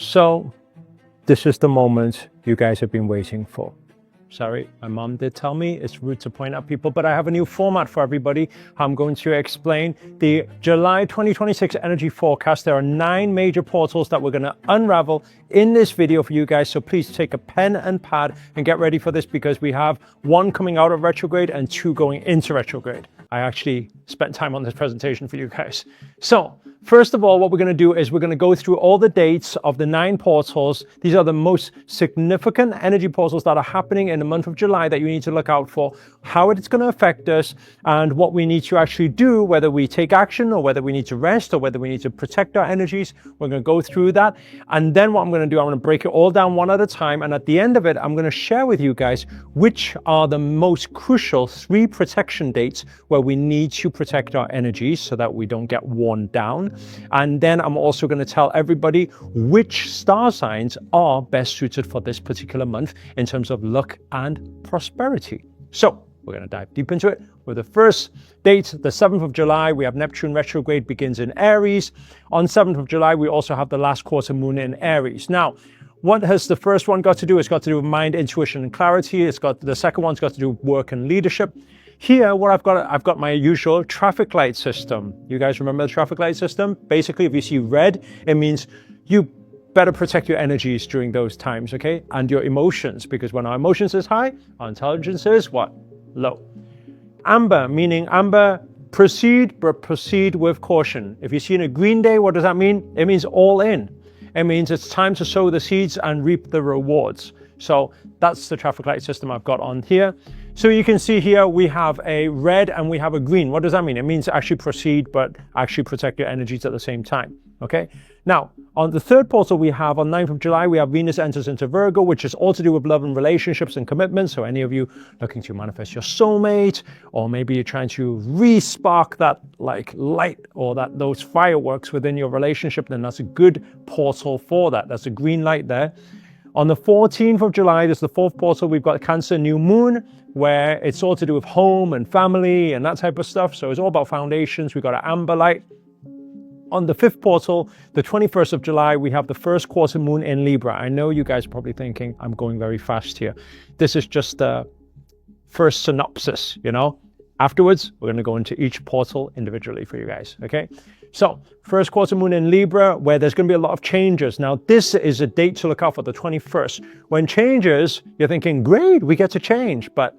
So, this is the moment you guys have been waiting for. Sorry, my mom did tell me it's rude to point out people, but I have a new format for everybody. I'm going to explain the July 2026 energy forecast. There are 9 major portals that we're going to unravel in this video for you guys. So please take a pen and pad and get ready for this, because we have 1 coming out of retrograde and 2 going into retrograde. I actually spent time on this presentation for you guys. So first of all, what we're going to do is we're going to go through all the dates of the 9 portals. These are the most significant energy portals that are happening in the month of July that you need to look out for, how it's going to affect us, and what we need to actually do, whether we take action or whether we need to rest or whether we need to protect our energies. We're going to go through that. And then what I'm going to do, I'm going to break it all down one at a time. And at the end of it, I'm going to share with you guys which are the most crucial 3 protection dates where we need to protect our energies so that we don't get worn down. And then I'm also going to tell everybody which star signs are best suited for this particular month in terms of luck and prosperity. So we're going to dive deep into it. With the first date, the 7th of July, we have Neptune retrograde begins in Aries. On 7th of July, we also have the last quarter moon in Aries. Now, what has the first one got to do? It's got to do with mind, intuition, and clarity. The second one's got to do with work and leadership. Here, what I've got my usual traffic light system. You guys remember the traffic light system? Basically, if you see red, it means you better protect your energies during those times, okay? And your emotions, because when our emotions is high, our intelligence is what? Low. Amber, meaning amber, proceed, but proceed with caution. If you see in a green day, what does that mean? It means all in. It means it's time to sow the seeds and reap the rewards. So that's the traffic light system I've got on here. So you can see here we have a red and we have a green. What does that mean? It means actually proceed, but actually protect your energies at the same time. Okay. Now, on the third portal we have on 9th of July, we have Venus enters into Virgo, which is all to do with love and relationships and commitments. So any of you looking to manifest your soulmate, or maybe you're trying to re-spark that like light or those fireworks within your relationship, then that's a good portal for that. That's a green light there. On the 14th of July, there's the 4th portal. We've got Cancer new moon, where it's all to do with home and family and that type of stuff. So it's all about foundations. We've got an amber light. On the 5th portal, the 21st of July, we have the first quarter moon in Libra. I know you guys are probably thinking I'm going very fast here. This is just the first synopsis, you know. Afterwards, we're going to go into each portal individually for you guys, okay? So, first quarter moon in Libra, where there's going to be a lot of changes. Now, this is a date to look out for, the 21st. When changes, you're thinking, great, we get to change, but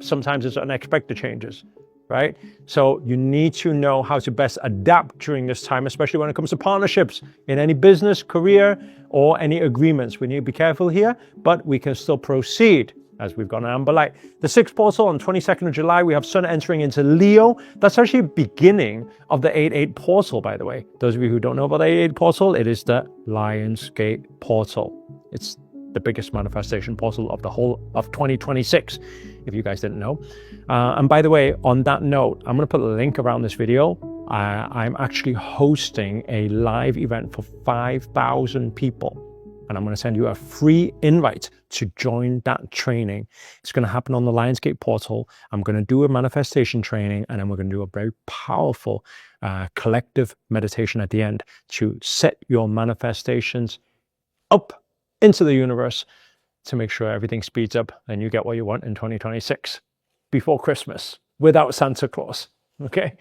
sometimes it's unexpected changes, right? So you need to know how to best adapt during this time, especially when it comes to partnerships in any business, career, or any agreements. We need to be careful here, but we can still proceed as we've got an amber light. The 6th portal on 22nd of July, we have Sun entering into Leo. That's actually the beginning of the 8-8 portal, by the way. Those of you who don't know about the 8-8 portal, it is the Lion's Gate portal. It's the biggest manifestation portal of the whole of 2026, if you guys didn't know. And by the way, on that note, I'm going to put a link around this video. I'm actually hosting a live event for 5,000 people. And I'm going to send you a free invite to join that training. It's going to happen on the Lionsgate portal. I'm going to do a manifestation training, and then we're going to do a very powerful collective meditation at the end to set your manifestations up into the universe to make sure everything speeds up and you get what you want in 2026 before Christmas without Santa Claus. Okay?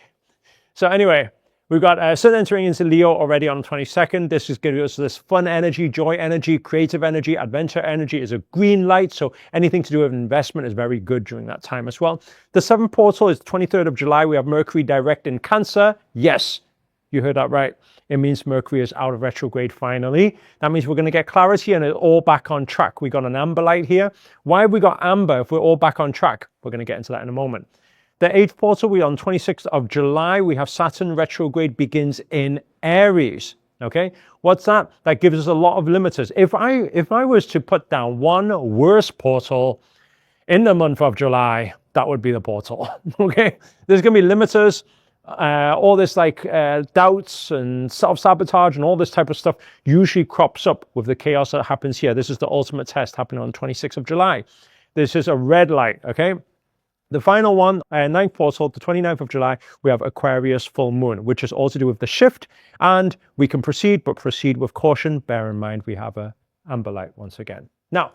So anyway, we've got Sun entering into Leo already on the 22nd. This is giving us this fun energy, joy energy, creative energy, adventure energy. Is a green light, so anything to do with investment is very good during that time as well. The 7th portal is 23rd of July. We have Mercury direct in Cancer. Yes, you heard that right. It means Mercury is out of retrograde finally. That means we're going to get clarity and it's all back on track. We got an amber light here. Why have we got amber if we're all back on track? We're going to get into that in a moment. The 8th portal, we on 26th of July, we have Saturn retrograde begins in Aries. Okay, what's that? That gives us a lot of limiters. If I was to put down one worst portal in the month of July, that would be the portal. Okay, there's going to be limiters. All this like doubts and self-sabotage and all this type of stuff usually crops up with the chaos that happens here. This is the ultimate test happening on 26th of July. This is a red light, okay? The final one, ninth portal, the 29th of July, we have Aquarius full moon, which is all to do with the shift. And we can proceed, but proceed with caution. Bear in mind, we have a amber light once again. Now,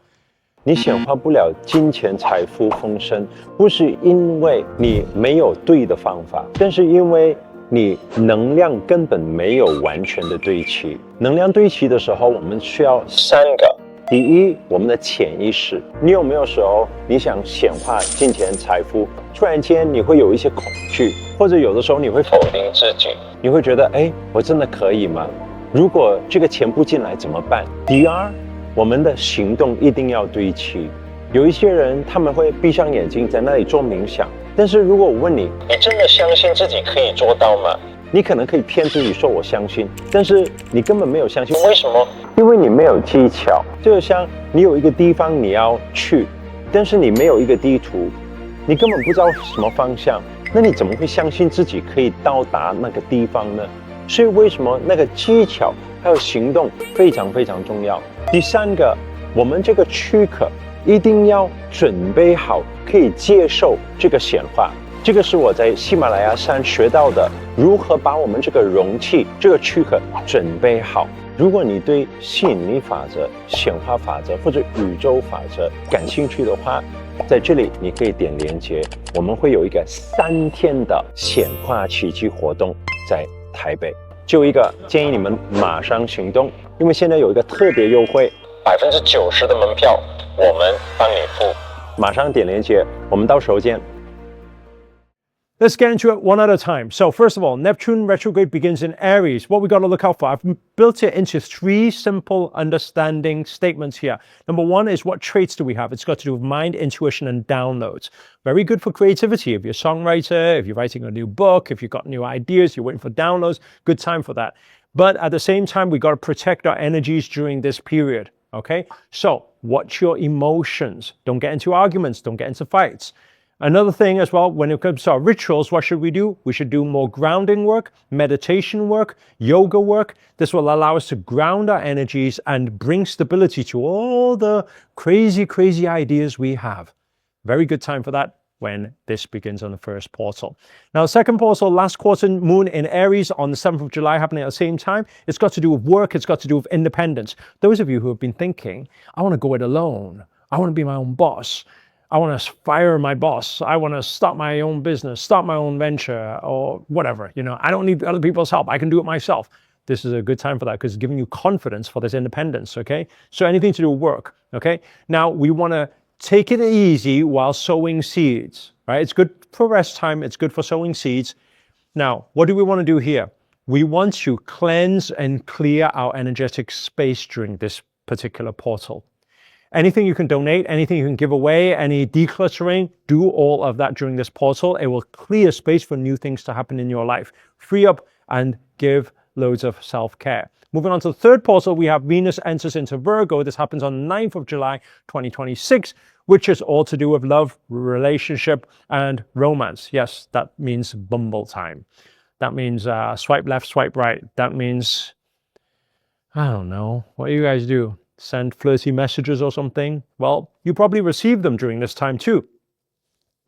你显化不了金钱、财富、丰盛，不是因为你没有对的方法，但是因为你能量根本没有完全的对齐。能量对齐的时候，我们需要三个。第一，我们的潜意识，你有没有时候你想显化金钱财富，突然间你会有一些恐惧，或者有的时候你会否定自己，你会觉得，我真的可以吗？如果这个钱不进来怎么办？第二，我们的行动一定要对齐。有一些人他们会闭上眼睛在那里做冥想，但是如果我问你，你真的相信自己可以做到吗？你可能可以骗自己说我相信，但是你根本没有相信。为什么？因为你没有技巧。就像你有一个地方你要去，但是你没有一个地图，你根本不知道什么方向，那你怎么会相信自己可以到达那个地方呢？所以为什么那个技巧还有行动非常非常重要？第三个，我们这个躯壳一定要准备好，可以接受这个显化。这个是我在喜马拉雅山学到的，如何把我们这个容器、这个躯壳准备好。如果你对吸引力法则、显化法则或者宇宙法则感兴趣的话，在这里你可以点连结，我们会有一个3天的显化奇迹活动在台北。就一个建议你们马上行动，因为现在有一个特别优惠，90%的门票我们帮你付。马上点连结，我们到时候见。Let's get into it one at a time. So first of all, Neptune retrograde begins in Aries. What we got to look out for? I've built it into 3 simple understanding statements here. Number 1 is what traits do we have? It's got to do with mind, intuition, and downloads. Very good for creativity. If you're a songwriter, if you're writing a new book, if you've got new ideas, you're waiting for downloads, good time for that. But at the same time, we got to protect our energies during this period. Okay? So watch your emotions. Don't get into arguments. Don't get into fights. Another thing as well, when it comes to our rituals, what should we do? We should do more grounding work, meditation work, yoga work. This will allow us to ground our energies and bring stability to all the crazy, crazy ideas we have. Very good time for that when this begins on the first portal. Now, second portal, last quarter moon in Aries on the 7th of July happening at the same time. It's got to do with work. It's got to do with independence. Those of you who have been thinking, I want to go it alone. I want to be my own boss. I want to fire my boss. I want to start my own business, start my own venture, or whatever. I don't need other people's help. I can do it myself. This is a good time for that because it's giving you confidence for this independence, okay? So anything to do with work, okay? Now, we want to take it easy while sowing seeds, right? It's good for rest time. It's good for sowing seeds. Now, what do we want to do here? We want to cleanse and clear our energetic space during this particular portal. Anything you can donate, anything you can give away, any decluttering, do all of that during this portal. It will clear space for new things to happen in your life. Free up and give loads of self-care. Moving on to the third portal, we have Venus enters into Virgo. This happens on the 9th of July, 2026, which is all to do with love, relationship, and romance. Yes, that means Bumble time. That means swipe left, swipe right. That means, I don't know, what do you guys do? Send flirty messages or something? Well, you probably receive them during this time too.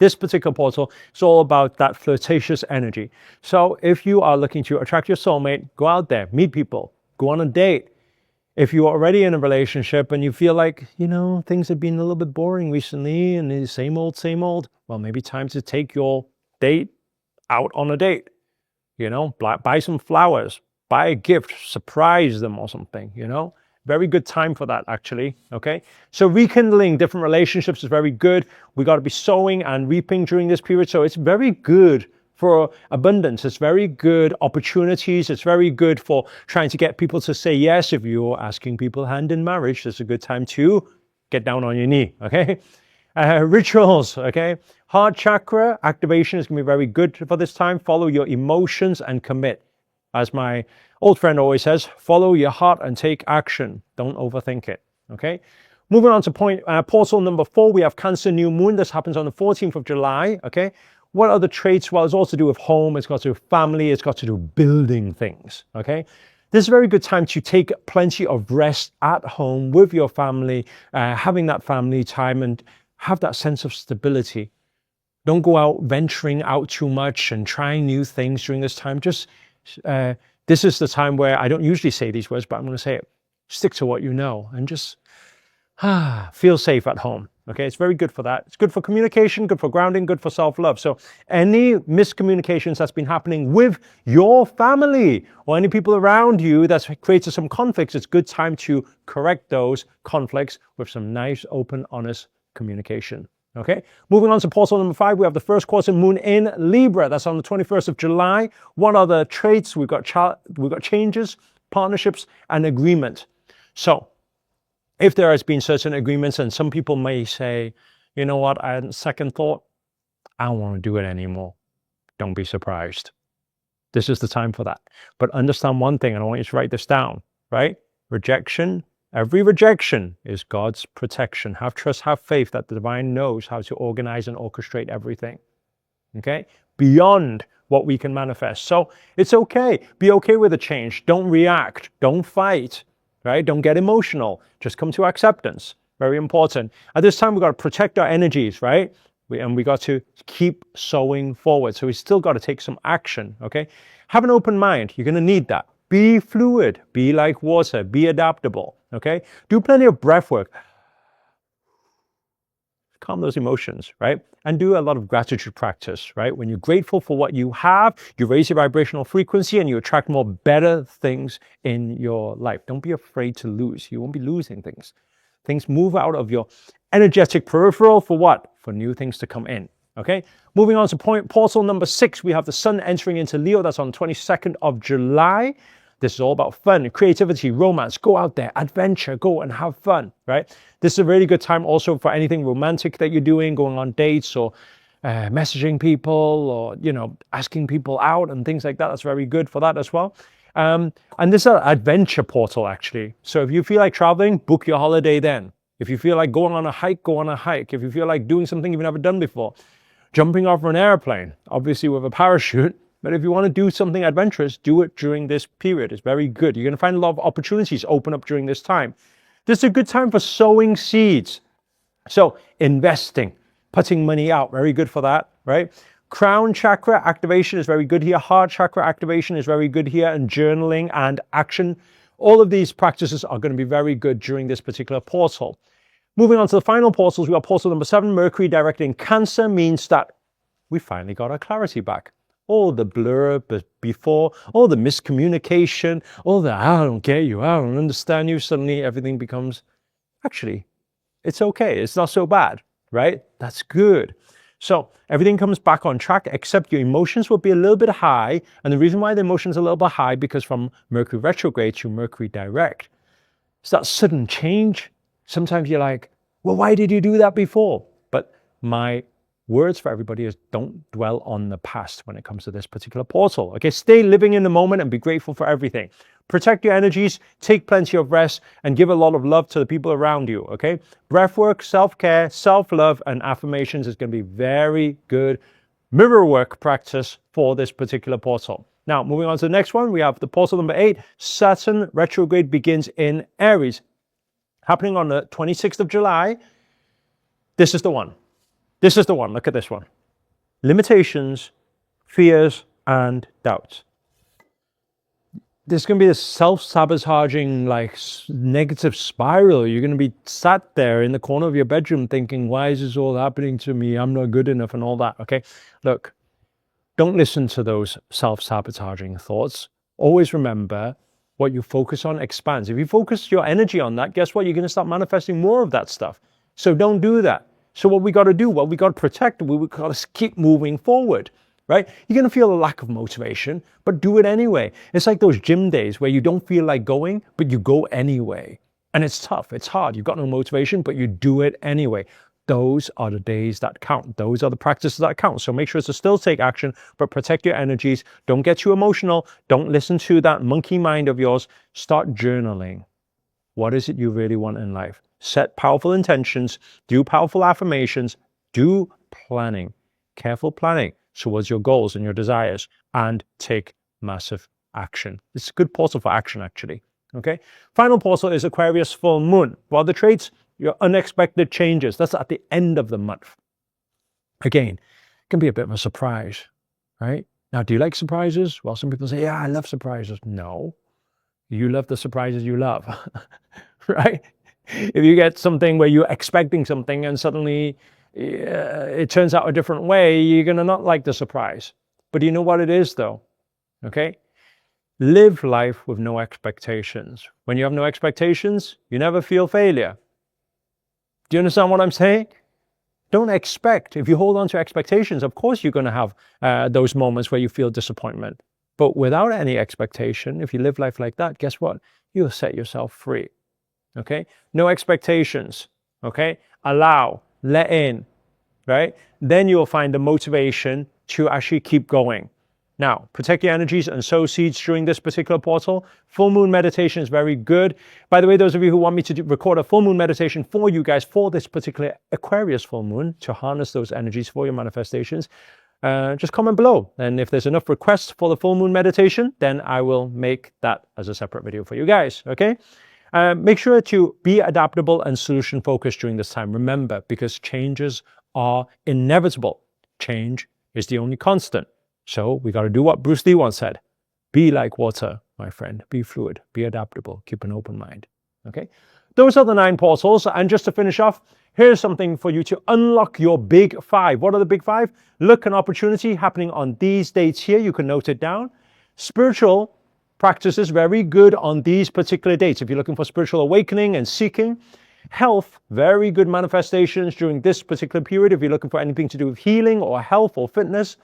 This particular portal is all about that flirtatious energy. So if you are looking to attract your soulmate, go out there, meet people, go on a date. If you are already in a relationship and you feel like, things have been a little bit boring recently and it's same old, well, maybe time to take your date out on a date. Buy some flowers, buy a gift, surprise them or something, Very good time for that, actually, okay? So rekindling different relationships is very good. We got to be sowing and reaping during this period. So it's very good for abundance. It's very good opportunities. It's very good for trying to get people to say yes. If you're asking people hand in marriage, it's a good time to get down on your knee, okay? Rituals, okay? Heart chakra activation is going to be very good for this time. Follow your emotions and commit. As my old friend always says, follow your heart and take action. Don't overthink it, okay? Moving on to portal number 4, we have Cancer New Moon. This happens on the 14th of July, okay? What are the traits? Well, it's all to do with home. It's got to do with family. It's got to do with building things, okay? This is a very good time to take plenty of rest at home with your family, having that family time and have that sense of stability. Don't go out venturing out too much and trying new things during this time. Just, this is the time where I don't usually say these words, but I'm going to say it. Stick to what you know and just feel safe at home. Okay, it's very good for that. It's good for communication, good for grounding, good for self-love. So any miscommunications that's been happening with your family or any people around you that's created some conflicts, it's a good time to correct those conflicts with some nice, open, honest communication. Okay, moving on to portal number 5, we have the first quarter moon in Libra. That's on the 21st of July. What are the traits? We've got changes, partnerships, and agreement. So if there has been certain agreements, and some people may say, you know what, I had a second thought, I don't want to do it anymore. Don't be surprised. This is the time for that. But understand one thing, and I want you to write this down, right? Rejection, every rejection is God's protection. Have trust, have faith that the divine knows how to organize and orchestrate everything, okay? Beyond what we can manifest. So it's okay. Be okay with the change. Don't react. Don't fight. Right? Don't get emotional. Just come to acceptance. Very important. At this time, we've got to protect our energies, right? We got to keep sowing forward. So we still got to take some action, okay? Have an open mind. You're going to need that. Be fluid. Be like water. Be adaptable, okay? Do plenty of breath work. Calm those emotions, right? And do a lot of gratitude practice, right? When you're grateful for what you have, you raise your vibrational frequency and you attract more better things in your life. Don't be afraid to lose. You won't be losing things. Things move out of your energetic peripheral for what? For new things to come in, okay? Moving on to portal number 6, we have the sun entering into Leo. That's on the 22nd of July. This is all about fun, creativity, romance. Go out there, adventure, go and have fun, right? This is a really good time also for anything romantic that you're doing, going on dates or messaging people or, you know, asking people out and things like that. That's very good for that as well. And this is an adventure portal, actually. So if you feel like traveling, book your holiday then. If you feel like going on a hike, go on a hike. If you feel like doing something you've never done before, jumping off an airplane, obviously with a parachute. But if you want to do something adventurous, do it during this period. It's very good. You're going to find a lot of opportunities open up during this time. This is a good time for sowing seeds. So investing, putting money out, very good for that, right? Crown chakra activation is very good here. Heart chakra activation is very good here. And journaling and action. All of these practices are going to be very good during this particular portal. Moving on to the final portals, we have portal number 7. Mercury direct in Cancer means that we finally got our clarity back. All the blur before, all the miscommunication, all the I don't get you, I don't understand you, suddenly everything becomes, actually, it's okay, it's not so bad, right? That's good. So everything comes back on track, except your emotions will be a little bit high. And the reason why the emotions are a little bit high, because from Mercury retrograde to Mercury direct, it's that sudden change. Sometimes you're like, well, why did you do that before? But my words for everybody is don't dwell on the past when it comes to this particular portal. Okay, stay living in the moment and be grateful for everything. Protect your energies, take plenty of rest, and give a lot of love to the people around you. Okay, breathwork, self-care, self-love, and affirmations is going to be very good mirror work practice for this particular portal. Now, moving on to the next one, we have the portal number 8. Saturn retrograde begins in Aries, happening on the 26th of July. This is the one. This is the one. Look at this one. Limitations, fears, and doubts. There's going to be this self-sabotaging, like, negative spiral. You're going to be sat there in the corner of your bedroom thinking, why is this all happening to me? I'm not good enough and all that, okay? Look, don't listen to those self-sabotaging thoughts. Always remember, what you focus on expands. If you focus your energy on that, guess what? You're going to start manifesting more of that stuff. So don't do that. So what we got to do, well, we got to protect, we got to keep moving forward, right? You're going to feel a lack of motivation, but do it anyway. It's like those gym days where you don't feel like going, but you go anyway. And it's tough, it's hard. You've got no motivation, but you do it anyway. Those are the days that count. Those are the practices that count. So make sure to still take action, but protect your energies. Don't get too emotional. Don't listen to that monkey mind of yours. Start journaling. What is it you really want in life? Set powerful intentions, do powerful affirmations, do planning, careful planning towards your goals and your desires, and take massive action. It's a good portal for action, actually. Okay. Final portal is Aquarius full moon. While the traits, your unexpected changes, that's at the end of the month. Again, going to be a bit of a surprise, right? Now, do you like surprises? Well, some people say, yeah, I love surprises. No, you love the surprises you love, right? If you get something where you're expecting something and suddenly it turns out a different way, you're going to not like the surprise. But you know what it is though, okay? Live life with no expectations. When you have no expectations, you never feel failure. Do you understand what I'm saying? Don't expect. If you hold on to expectations, of course you're going to have those moments where you feel disappointment. But without any expectation, if you live life like that, guess what? You'll set yourself free. Okay? No expectations. Okay? Allow, let in, right? Then you'll find the motivation to actually keep going. Now, protect your energies and sow seeds during this particular portal. Full moon meditation is very good. By the way, those of you who want me to record a full moon meditation for you guys for this particular Aquarius full moon to harness those energies for your manifestations, just comment below. And if there's enough requests for the full moon meditation, then I will make that as a separate video for you guys, okay? Make sure to be adaptable and solution focused during this time. Remember, because changes are inevitable. Change is the only constant. So we got to do what Bruce Lee once said. Be like water, my friend. Be fluid. Be adaptable. Keep an open mind. Okay? Those are the 9 portals. And just to finish off, here's something for you to unlock your big 5. What are the big 5? Look, an opportunity happening on these dates here. You can note it down. Spiritual practices, very good on these particular dates. If you're looking for spiritual awakening and seeking. Health, very good manifestations during this particular period. If you're looking for anything to do with healing or health or fitness.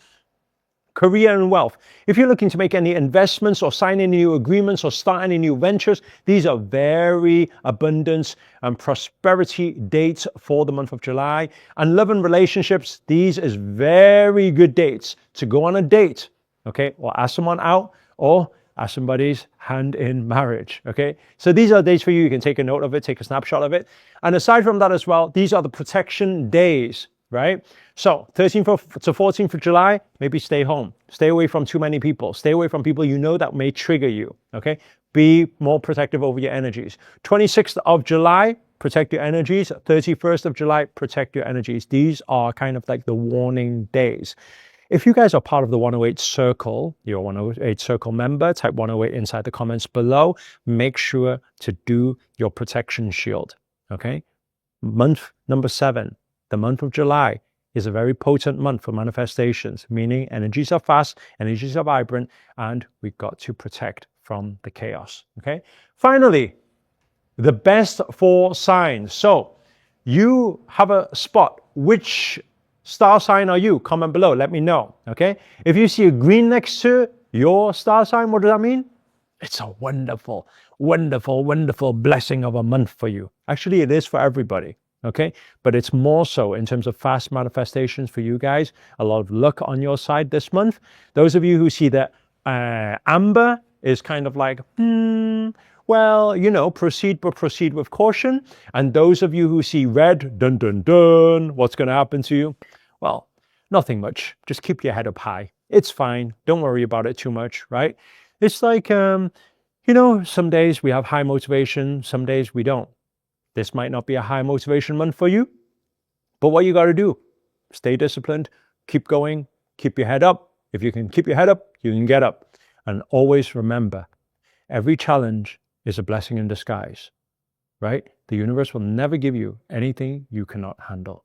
Career and wealth. If you're looking to make any investments or sign any new agreements or start any new ventures, these are very abundance and prosperity dates for the month of July. And love and relationships, these is very good dates to go on a date, okay? Or ask someone out or ask somebody's hand in marriage, okay? So these are dates for you. You can take a note of it, take a snapshot of it. And aside from that as well, these are the protection days, right? So 13th to 14th of July, maybe stay home. Stay away from too many people. Stay away from people you know that may trigger you, okay? Be more protective over your energies. 26th of July, protect your energies. 31st of July, protect your energies. These are kind of like the warning days. If you guys are part of the 108 Circle, you're a 108 Circle member, type 108 inside the comments below. Make sure to do your protection shield, okay? Month number 7. The month of July is a very potent month for manifestations, meaning energies are fast, energies are vibrant, and we've got to protect from the chaos, okay? Finally, the best 4 signs. So you have a spot. Which star sign are you? Comment below, let me know, okay? If you see a green next to your star sign, what does that mean? It's a wonderful, wonderful, wonderful blessing of a month for you. Actually, it is for everybody. Okay, but it's more so in terms of fast manifestations for you guys. A lot of luck on your side this month. Those of you who see that amber is kind of like, well, you know, proceed, but proceed with caution. And those of you who see red, dun, dun, dun, what's going to happen to you? Well, nothing much. Just keep your head up high. It's fine. Don't worry about it too much, right? It's like, you know, some days we have high motivation, some days we don't. This might not be a high motivation month for you, but what you got to do, stay disciplined, keep going, keep your head up. If you can keep your head up, you can get up. And always remember, every challenge is a blessing in disguise, right? The universe will never give you anything you cannot handle.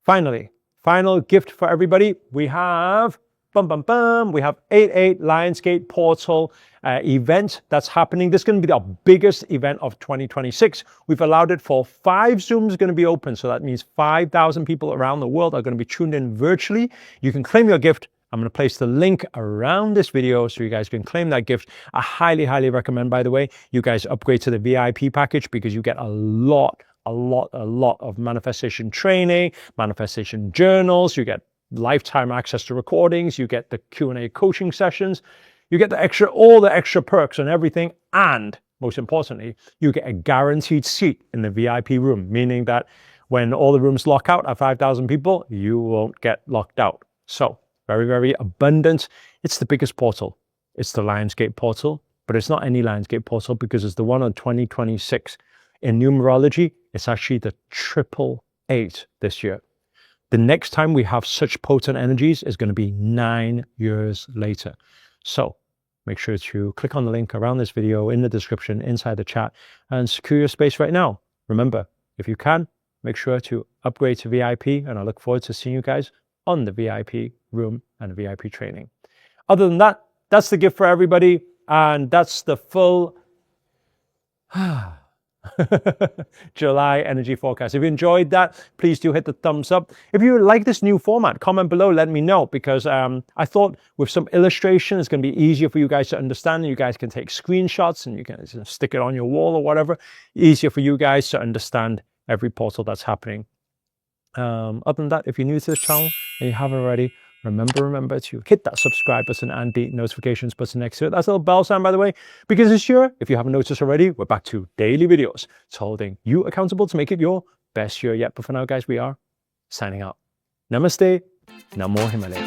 Finally, final gift for everybody. We have, we have 88 Lionsgate Portal event that's happening. This is going to be the biggest event of 2026. We've allowed it for 5 Zooms going to be open. So that means 5,000 people around the world are going to be tuned in virtually. You can claim your gift. I'm going to place the link around this video so you guys can claim that gift. I highly, highly recommend, by the way, you guys upgrade to the VIP package because you get a lot of manifestation training, manifestation journals. You get lifetime access to recordings. You get the Q&A coaching sessions. You get all the extra perks and everything. And most importantly, you get a guaranteed seat in the VIP room, meaning that when all the rooms lock out at 5,000 people, you won't get locked out. So very, very abundant. It's the biggest portal. It's the Lionsgate portal, but it's not any Lionsgate portal because it's the one on 2026. In numerology, it's actually the 888 this year. the next time we have such potent energies is going to be 9 years later. So make sure to click on the link around this video in the description inside the chat and secure your space right now. Remember, if you can, make sure to upgrade to VIP, and I look forward to seeing you guys on the VIP room and the VIP training. Other than that, that's the gift for everybody, and that's the full July energy forecast. If you enjoyed that, please do hit the thumbs up. If you like this new format, comment below, let me know, because I thought with some illustration, it's going to be easier for you guys to understand. You guys can take screenshots and you can stick it on your wall or whatever. Easier for you guys to understand every portal that's happening. Other than that, if you're new to this channel and you haven't already, remember to hit that subscribe button and the notifications button next to it. That's a little bell sound, by the way, because this year, if you haven't noticed already, we're back to daily videos. It's holding you accountable to make it your best year yet. But for now, guys, we are signing out. Namaste. Namo Himalaya.